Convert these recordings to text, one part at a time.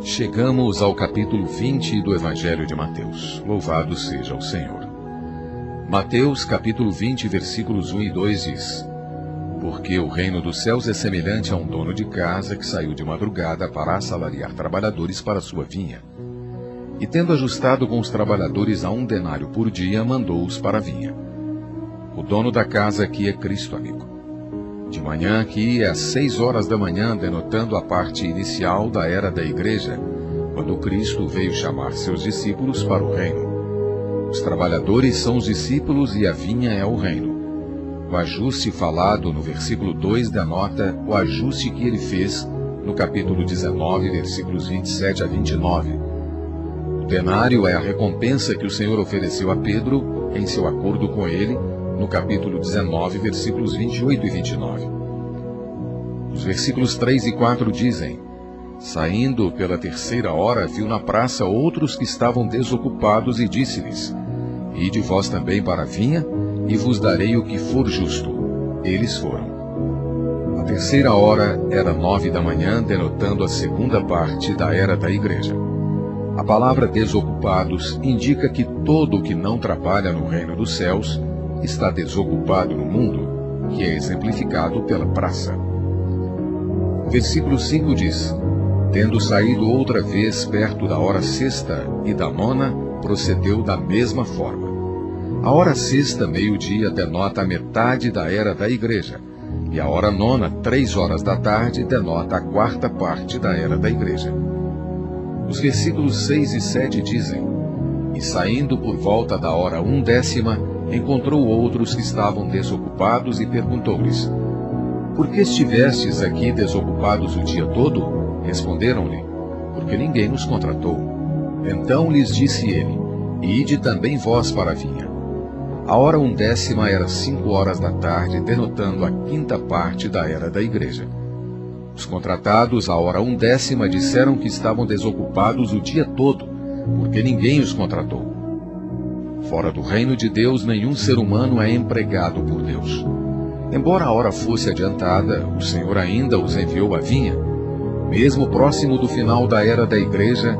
Chegamos ao capítulo 20 do Evangelho de Mateus. Louvado seja o Senhor. Mateus, capítulo 20, versículos 1 e 2 diz: Porque o reino dos céus é semelhante a um dono de casa que saiu de madrugada para assalariar trabalhadores para sua vinha. E tendo ajustado com os trabalhadores a 1 denário por dia, mandou-os para a vinha. O dono da casa aqui é Cristo, amigo. De manhã aqui é às 6 horas da manhã, denotando a parte inicial da era da igreja, quando Cristo veio chamar seus discípulos para o reino. Os trabalhadores são os discípulos e a vinha é o reino. O ajuste falado no versículo 2 denota o ajuste que ele fez no capítulo 19, versículos 27 a 29. O denário é a recompensa que o Senhor ofereceu a Pedro em seu acordo com ele, no capítulo 19, versículos 28 e 29. Os versículos 3 e 4 dizem: Saindo pela 3ª hora, viu na praça outros que estavam desocupados e disse-lhes: Ide vós também para a vinha, e vos darei o que for justo. Eles foram. A 3ª hora era 9 da manhã, denotando a segunda parte da era da igreja. A palavra desocupados indica que todo o que não trabalha no reino dos céus está desocupado no mundo, que é exemplificado pela praça. O versículo 5 diz: Tendo saído outra vez perto da hora 6ª e da 9ª, procedeu da mesma forma. A hora 6ª, meio-dia, denota a metade da era da igreja, e a hora 9ª, 3 horas da tarde, denota a 4ª parte da era da igreja. Os versículos 6 e 7 dizem: E saindo por volta da hora 1/10, encontrou outros que estavam desocupados e perguntou-lhes: Por que estivestes aqui desocupados o dia todo? Responderam-lhe: Porque ninguém nos contratou. Então lhes disse ele: Ide também vós para a vinha. A hora 1/10 era 5 horas da tarde, denotando a 5ª parte da era da igreja. Os contratados à hora 1/10 disseram que estavam desocupados o dia todo, porque ninguém os contratou. Fora do reino de Deus, nenhum ser humano é empregado por Deus. Embora a hora fosse adiantada, o Senhor ainda os enviou à vinha. Mesmo próximo do final da era da igreja,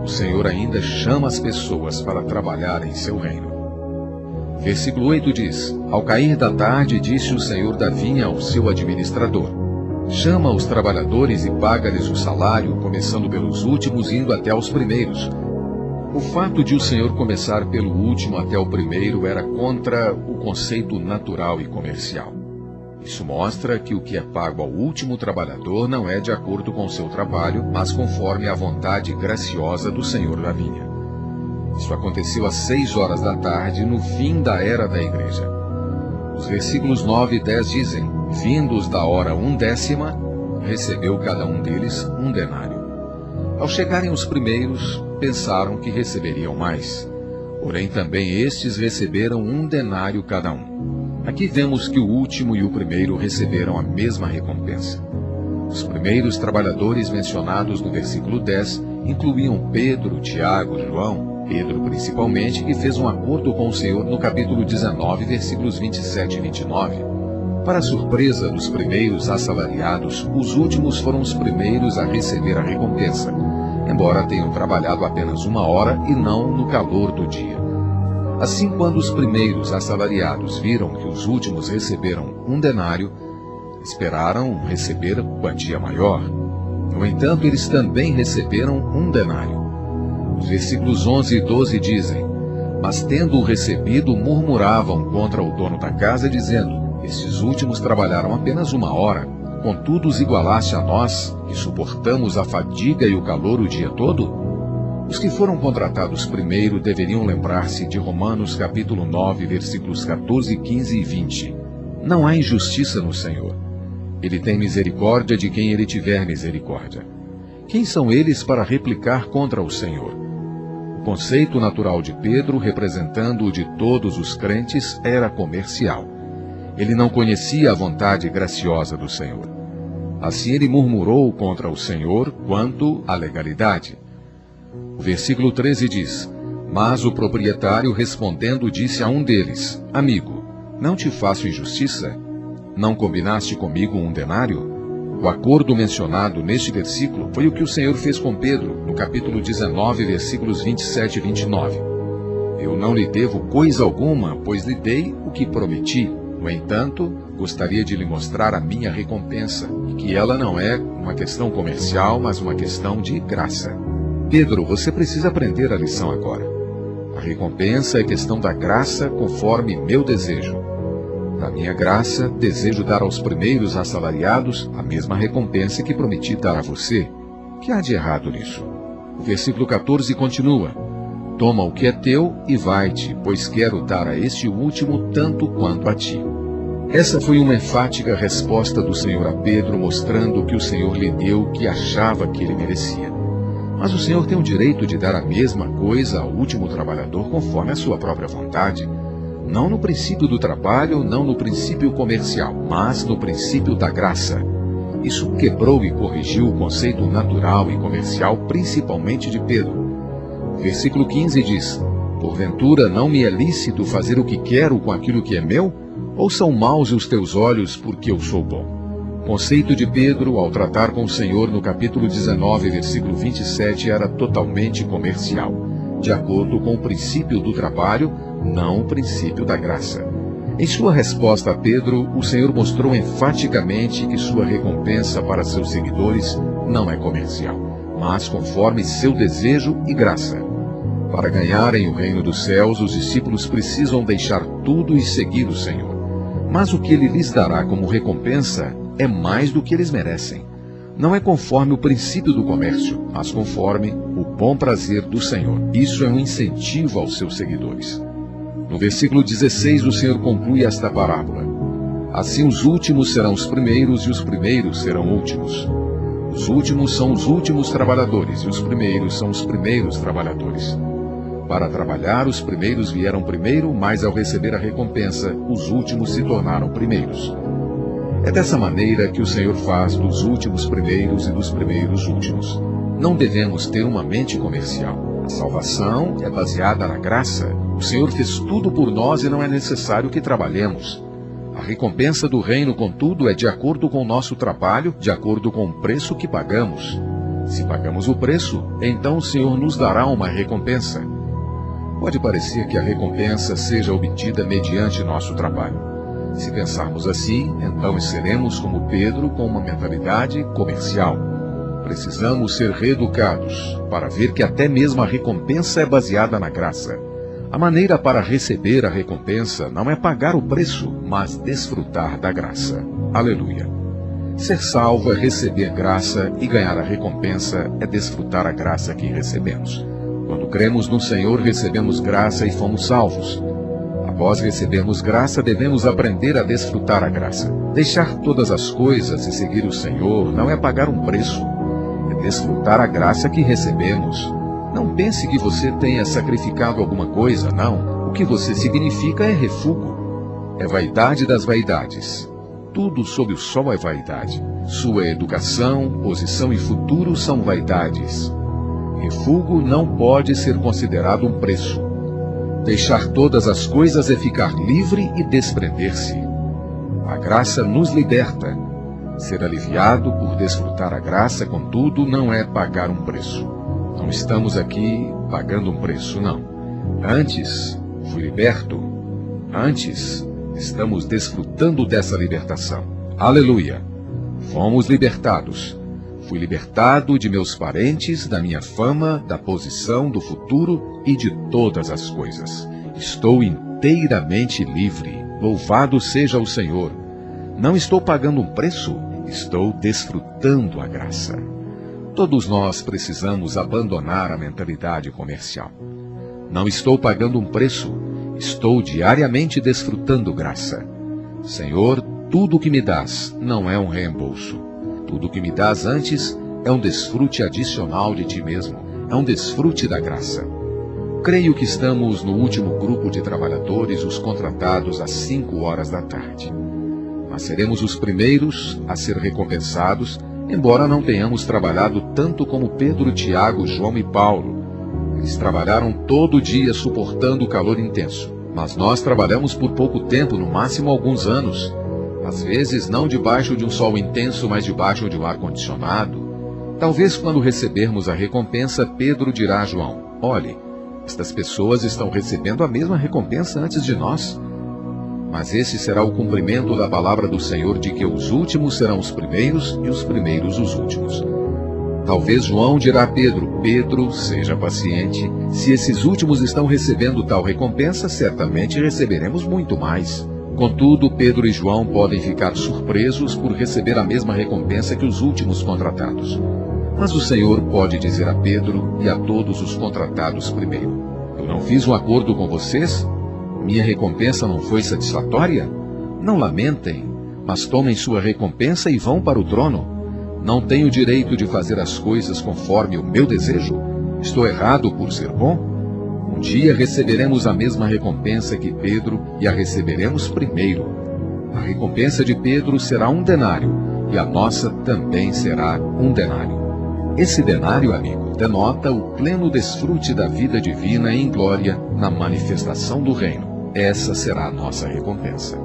o Senhor ainda chama as pessoas para trabalhar em seu reino. Versículo 8 diz: Ao cair da tarde, disse o Senhor da vinha ao seu administrador: Chama os trabalhadores e paga-lhes o salário, começando pelos últimos e indo até aos primeiros. O fato de o Senhor começar pelo último até o primeiro era contra o conceito natural e comercial. Isso mostra que o que é pago ao último trabalhador não é de acordo com seu trabalho, mas conforme a vontade graciosa do Senhor da vinha. Isso aconteceu às 6 horas da tarde, no fim da era da igreja. Os versículos 9 e 10 dizem: Vindos da hora 1/10, recebeu cada um deles 1 denário. Ao chegarem os primeiros, pensaram que receberiam mais. Porém, também estes receberam 1 denário cada um. Aqui vemos que o último e o primeiro receberam a mesma recompensa. Os primeiros trabalhadores mencionados no versículo 10 incluíam Pedro, Tiago, João, Pedro principalmente, que fez um acordo com o Senhor no capítulo 19, versículos 27 e 29. Para a surpresa dos primeiros assalariados, os últimos foram os primeiros a receber a recompensa, embora tenham trabalhado apenas 1 hora e não no calor do dia. Assim, quando os primeiros assalariados viram que os últimos receberam 1 denário, esperaram receber quantia maior. No entanto, eles também receberam 1 denário. Os versículos 11 e 12 dizem: Mas tendo-o recebido, murmuravam contra o dono da casa, dizendo: Estes últimos trabalharam apenas 1 hora, contudo os igualaste a nós, que suportamos a fadiga e o calor o dia todo? Os que foram contratados primeiro deveriam lembrar-se de Romanos capítulo 9, versículos 14, 15 e 20. Não há injustiça no Senhor. Ele tem misericórdia de quem ele tiver misericórdia. Quem são eles para replicar contra o Senhor? O conceito natural de Pedro, representando o de todos os crentes, era comercial. Ele não conhecia a vontade graciosa do Senhor. Assim ele murmurou contra o Senhor quanto à legalidade. O versículo 13 diz: Mas o proprietário respondendo disse a um deles: Amigo, não te faço injustiça? Não combinaste comigo 1 denário? O acordo mencionado neste versículo foi o que o Senhor fez com Pedro, no capítulo 19, versículos 27 e 29. Eu não lhe devo coisa alguma, pois lhe dei o que prometi. No entanto, gostaria de lhe mostrar a minha recompensa, e que ela não é uma questão comercial, mas uma questão de graça. Pedro, você precisa aprender a lição agora. A recompensa é questão da graça conforme meu desejo. Da minha graça, desejo dar aos primeiros assalariados a mesma recompensa que prometi dar a você. O que há de errado nisso? O versículo 14 continua: Toma o que é teu e vai-te, pois quero dar a este último tanto quanto a ti. Essa foi uma enfática resposta do Senhor a Pedro, mostrando que o Senhor lhe deu o que achava que ele merecia. Mas o Senhor tem o direito de dar a mesma coisa ao último trabalhador conforme a sua própria vontade. Não no princípio do trabalho, não no princípio comercial, mas no princípio da graça. Isso quebrou e corrigiu o conceito natural e comercial, principalmente de Pedro. O versículo 15 diz: Porventura não me é lícito fazer o que quero com aquilo que é meu? Ou são maus os teus olhos porque eu sou bom? O conceito de Pedro, ao tratar com o Senhor no capítulo 19, versículo 27, era totalmente comercial, de acordo com o princípio do trabalho, não o princípio da graça. Em sua resposta a Pedro, o Senhor mostrou enfaticamente que sua recompensa para seus seguidores não é comercial, mas conforme seu desejo e graça. Para ganharem o reino dos céus, os discípulos precisam deixar tudo e seguir o Senhor. Mas o que ele lhes dará como recompensa é mais do que eles merecem. Não é conforme o princípio do comércio, mas conforme o bom prazer do Senhor. Isso é um incentivo aos seus seguidores. No versículo 16, o Senhor conclui esta parábola: Assim os últimos serão os primeiros e os primeiros serão últimos. Os últimos são os últimos trabalhadores e os primeiros são os primeiros trabalhadores. Para trabalhar, os primeiros vieram primeiro, mas ao receber a recompensa, os últimos se tornaram primeiros. É dessa maneira que o Senhor faz dos últimos primeiros e dos primeiros últimos. Não devemos ter uma mente comercial. A salvação é baseada na graça. O Senhor fez tudo por nós e não é necessário que trabalhemos. A recompensa do reino, contudo, é de acordo com o nosso trabalho, de acordo com o preço que pagamos. Se pagamos o preço, então o Senhor nos dará uma recompensa. Pode parecer que a recompensa seja obtida mediante nosso trabalho. Se pensarmos assim, então seremos como Pedro, com uma mentalidade comercial. Precisamos ser reeducados para ver que até mesmo a recompensa é baseada na graça. A maneira para receber a recompensa não é pagar o preço, mas desfrutar da graça. Aleluia! Ser salvo é receber graça e ganhar a recompensa é desfrutar a graça que recebemos. Quando cremos no Senhor, recebemos graça e fomos salvos. Após recebermos graça, devemos aprender a desfrutar a graça. Deixar todas as coisas e seguir o Senhor não é pagar um preço, é desfrutar a graça que recebemos. Não pense que você tenha sacrificado alguma coisa, não. O que você significa é refúgio. É vaidade das vaidades. Tudo sob o sol é vaidade. Sua educação, posição e futuro são vaidades. Refúgio não pode ser considerado um preço. Deixar todas as coisas é ficar livre e desprender-se. A graça nos liberta. Ser aliviado por desfrutar a graça, contudo, não é pagar um preço. Não estamos aqui pagando um preço, não. Antes, fui liberto. Antes, estamos desfrutando dessa libertação. Aleluia! Fomos libertados. Fui libertado de meus parentes, da minha fama, da posição, do futuro e de todas as coisas. Estou inteiramente livre. Louvado seja o Senhor. Não estou pagando um preço, estou desfrutando a graça. Todos nós precisamos abandonar a mentalidade comercial. Não estou pagando um preço, estou diariamente desfrutando graça. Senhor, tudo o que me dás não é um reembolso. Tudo o que me dás antes é um desfrute adicional de ti mesmo, é um desfrute da graça. Creio que estamos no último grupo de trabalhadores, os contratados às 5 horas da tarde. Mas seremos os primeiros a ser recompensados, embora não tenhamos trabalhado tanto como Pedro, Tiago, João e Paulo. Eles trabalharam todo o dia suportando o calor intenso. Mas nós trabalhamos por pouco tempo, no máximo alguns anos. Às vezes, não debaixo de um sol intenso, mas debaixo de um ar-condicionado. Talvez quando recebermos a recompensa, Pedro dirá a João: olhe, estas pessoas estão recebendo a mesma recompensa antes de nós. Mas esse será o cumprimento da palavra do Senhor de que os últimos serão os primeiros e os primeiros os últimos. Talvez João dirá a Pedro: Pedro, seja paciente. Se esses últimos estão recebendo tal recompensa, certamente receberemos muito mais. Contudo, Pedro e João podem ficar surpresos por receber a mesma recompensa que os últimos contratados. Mas o Senhor pode dizer a Pedro e a todos os contratados primeiro: eu não fiz um acordo com vocês? Minha recompensa não foi satisfatória? Não lamentem, mas tomem sua recompensa e vão para o trono. Não tenho direito de fazer as coisas conforme o meu desejo? Estou errado por ser bom? Um dia receberemos a mesma recompensa que Pedro e a receberemos primeiro. A recompensa de Pedro será 1 denário e a nossa também será 1 denário. Esse denário, amigo, denota o pleno desfrute da vida divina em glória na manifestação do reino. Essa será a nossa recompensa.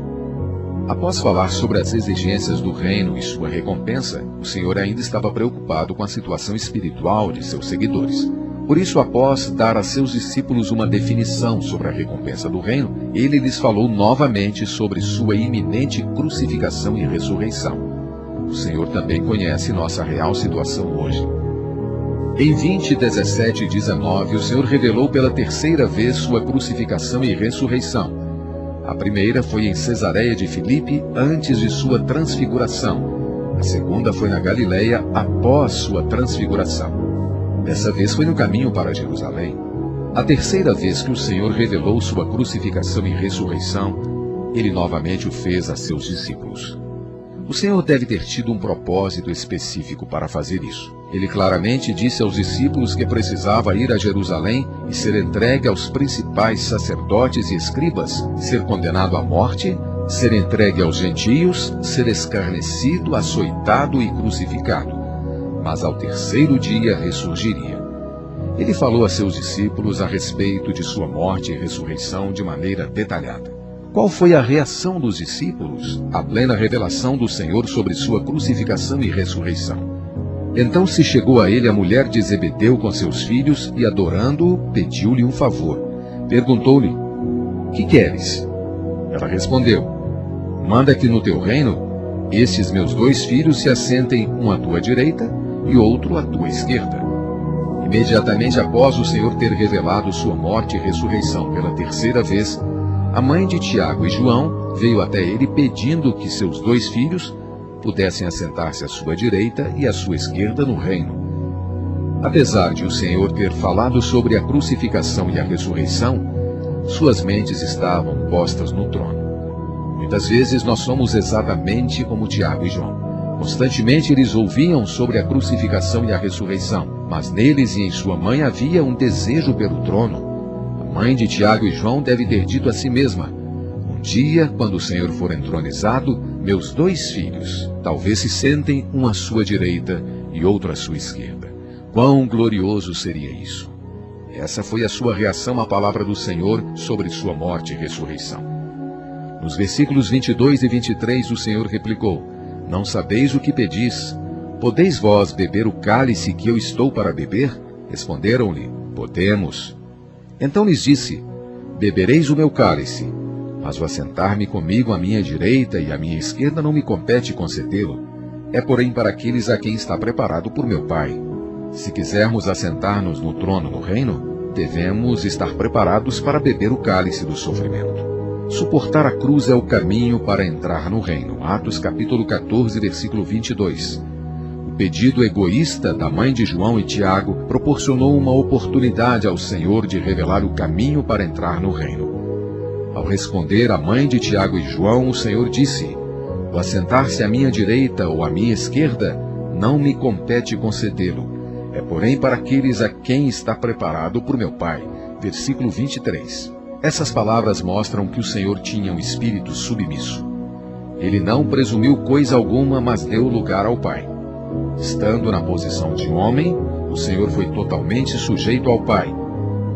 Após falar sobre as exigências do reino e sua recompensa, o Senhor ainda estava preocupado com a situação espiritual de seus seguidores. Por isso, após dar a seus discípulos uma definição sobre a recompensa do reino, ele lhes falou novamente sobre sua iminente crucificação e ressurreição. O Senhor também conhece nossa real situação hoje. Em 20, 17 e 19, o Senhor revelou pela terceira vez sua crucificação e ressurreição. A primeira foi em Cesareia de Filipe, antes de sua transfiguração. A segunda foi na Galileia, após sua transfiguração. Dessa vez foi no caminho para Jerusalém. A terceira vez que o Senhor revelou sua crucificação e ressurreição, ele novamente o fez a seus discípulos. O Senhor deve ter tido um propósito específico para fazer isso. Ele claramente disse aos discípulos que precisava ir a Jerusalém e ser entregue aos principais sacerdotes e escribas, ser condenado à morte, ser entregue aos gentios, ser escarnecido, açoitado e crucificado. Mas ao terceiro dia ressurgiria. Ele falou a seus discípulos a respeito de sua morte e ressurreição de maneira detalhada. Qual foi a reação dos discípulos à plena revelação do Senhor sobre sua crucificação e ressurreição? Então se chegou a ele a mulher de Zebedeu com seus filhos e, adorando-o, pediu-lhe um favor. Perguntou-lhe: que queres? Ela respondeu: manda que no teu reino estes meus 2 filhos se assentem, um à tua direita e outro à tua esquerda. Imediatamente após o Senhor ter revelado sua morte e ressurreição pela terceira vez, a mãe de Tiago e João veio até ele pedindo que seus 2 filhos pudessem assentar-se à sua direita e à sua esquerda no reino. Apesar de o Senhor ter falado sobre a crucificação e a ressurreição, suas mentes estavam postas no trono. Muitas vezes nós somos exatamente como Tiago e João. Constantemente eles ouviam sobre a crucificação e a ressurreição, mas neles e em sua mãe havia um desejo pelo trono. A mãe de Tiago e João deve ter dito a si mesma: um dia, quando o Senhor for entronizado, meus 2 filhos talvez se sentem, um à sua direita e outro à sua esquerda. Quão glorioso seria isso! Essa foi a sua reação à palavra do Senhor sobre sua morte e ressurreição. Nos versículos 22 e 23, o Senhor replicou: não sabeis o que pedis? Podeis vós beber o cálice que eu estou para beber? Responderam-lhe: podemos. Então lhes disse: bebereis o meu cálice, mas o assentar-me comigo à minha direita e à minha esquerda não me compete concedê-lo. É, porém, para aqueles a quem está preparado por meu Pai. Se quisermos assentar-nos no trono no reino, devemos estar preparados para beber o cálice do sofrimento. Suportar a cruz é o caminho para entrar no reino. Atos capítulo 14, versículo 22. O pedido egoísta da mãe de João e Tiago proporcionou uma oportunidade ao Senhor de revelar o caminho para entrar no reino. Ao responder à mãe de Tiago e João, o Senhor disse: o assentar-se à minha direita ou à minha esquerda não me compete concedê-lo. É, porém, para aqueles a quem está preparado por meu Pai. Versículo 23. Essas palavras mostram que o Senhor tinha um espírito submisso. Ele não presumiu coisa alguma, mas deu lugar ao Pai. Estando na posição de homem, o Senhor foi totalmente sujeito ao Pai,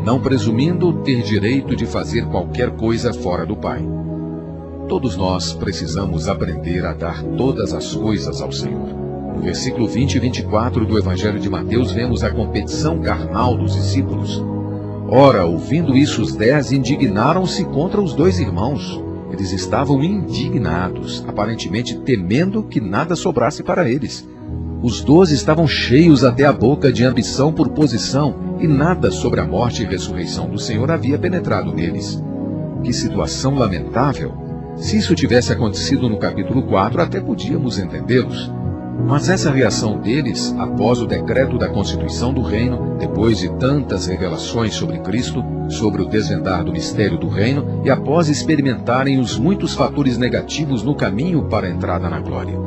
não presumindo ter direito de fazer qualquer coisa fora do Pai. Todos nós precisamos aprender a dar todas as coisas ao Senhor. No versículo 20 e 24 do Evangelho de Mateus, vemos a competição carnal dos discípulos. Ora, ouvindo isso, os 10 indignaram-se contra os 2 irmãos. Eles estavam indignados, aparentemente temendo que nada sobrasse para eles. Os 12 estavam cheios até a boca de ambição por posição, e nada sobre a morte e ressurreição do Senhor havia penetrado neles. Que situação lamentável! Se isso tivesse acontecido no capítulo 4, até podíamos entendê-los. Mas essa reação deles, após o decreto da constituição do reino, depois de tantas revelações sobre Cristo, sobre o desvendar do mistério do reino, e após experimentarem os muitos fatores negativos no caminho para a entrada na glória.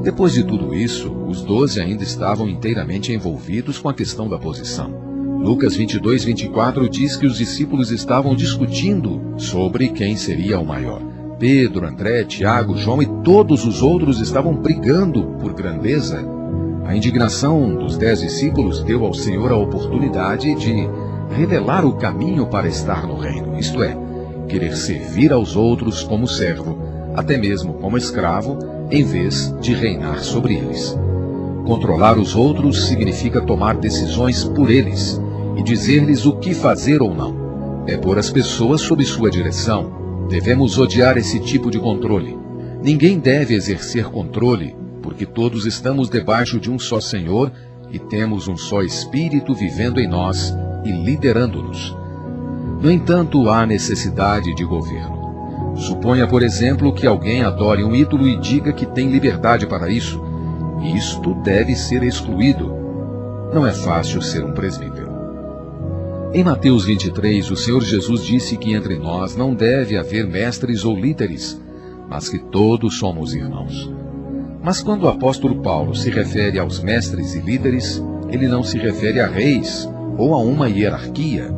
Depois de tudo isso, os 12 ainda estavam inteiramente envolvidos com a questão da posição. Lucas 22, 24 diz que os discípulos estavam discutindo sobre quem seria o maior. Pedro, André, Tiago, João e todos os outros estavam brigando por grandeza. A indignação dos 10 discípulos deu ao Senhor a oportunidade de revelar o caminho para estar no reino, isto é, querer servir aos outros como servo, até mesmo como escravo, em vez de reinar sobre eles. Controlar os outros significa tomar decisões por eles e dizer-lhes o que fazer ou não. É pôr as pessoas sob sua direção. Devemos odiar esse tipo de controle. Ninguém deve exercer controle, porque todos estamos debaixo de um só Senhor e temos um só Espírito vivendo em nós e liderando-nos. No entanto, há necessidade de governo. Suponha, por exemplo, que alguém adore um ídolo e diga que tem liberdade para isso. Isto deve ser excluído. Não é fácil ser um presbítero. Em Mateus 23, o Senhor Jesus disse que entre nós não deve haver mestres ou líderes, mas que todos somos irmãos. Mas quando o apóstolo Paulo se refere aos mestres e líderes, ele não se refere a reis ou a uma hierarquia.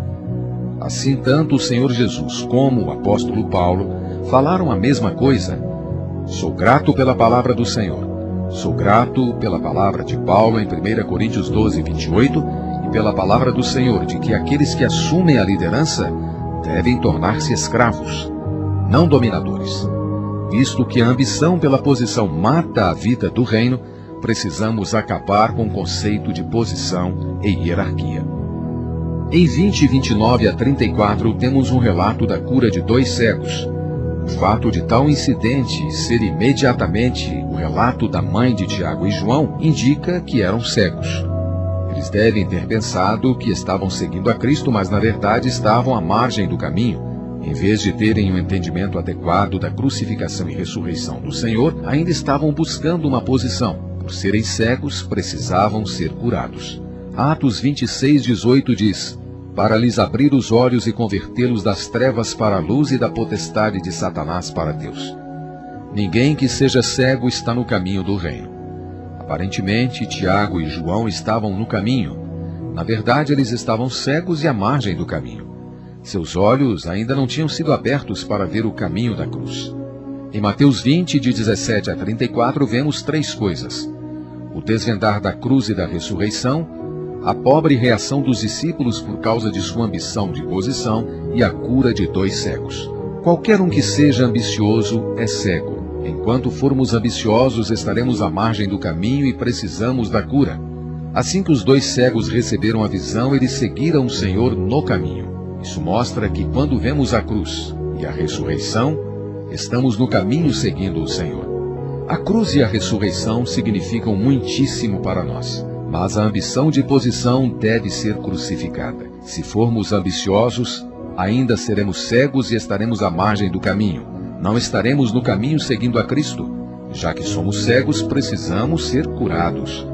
Assim, tanto o Senhor Jesus como o apóstolo Paulo falaram a mesma coisa. Sou grato pela palavra do Senhor. Sou grato pela palavra de Paulo em 1 Coríntios 12, 28, e pela palavra do Senhor de que aqueles que assumem a liderança devem tornar-se escravos, não dominadores. Visto que a ambição pela posição mata a vida do reino, precisamos acabar com o conceito de posição e hierarquia. Em 20, 29 a 34, temos um relato da cura de 2 cegos. O fato de tal incidente ser imediatamente o relato da mãe de Tiago e João indica que eram cegos. Eles devem ter pensado que estavam seguindo a Cristo, mas na verdade estavam à margem do caminho. Em vez de terem um entendimento adequado da crucificação e ressurreição do Senhor, ainda estavam buscando uma posição. Por serem cegos, precisavam ser curados. Atos 26, 18 diz: para lhes abrir os olhos e convertê-los das trevas para a luz e da potestade de Satanás para Deus. Ninguém que seja cego está no caminho do reino. Aparentemente, Tiago e João estavam no caminho. Na verdade, eles estavam cegos e à margem do caminho. Seus olhos ainda não tinham sido abertos para ver o caminho da cruz. Em Mateus 20, de 17 a 34, vemos 3 coisas: o desvendar da cruz e da ressurreição, a pobre reação dos discípulos por causa de sua ambição de posição e a cura de 2 cegos. Qualquer um que seja ambicioso é cego. Enquanto formos ambiciosos, estaremos à margem do caminho e precisamos da cura. Assim que os 2 cegos receberam a visão, eles seguiram o Senhor no caminho. Isso mostra que quando vemos a cruz e a ressurreição, estamos no caminho seguindo o Senhor. A cruz e a ressurreição significam muitíssimo para nós, mas a ambição de posição deve ser crucificada. Se formos ambiciosos, ainda seremos cegos e estaremos à margem do caminho. Não estaremos no caminho seguindo a Cristo. Já que somos cegos, precisamos ser curados.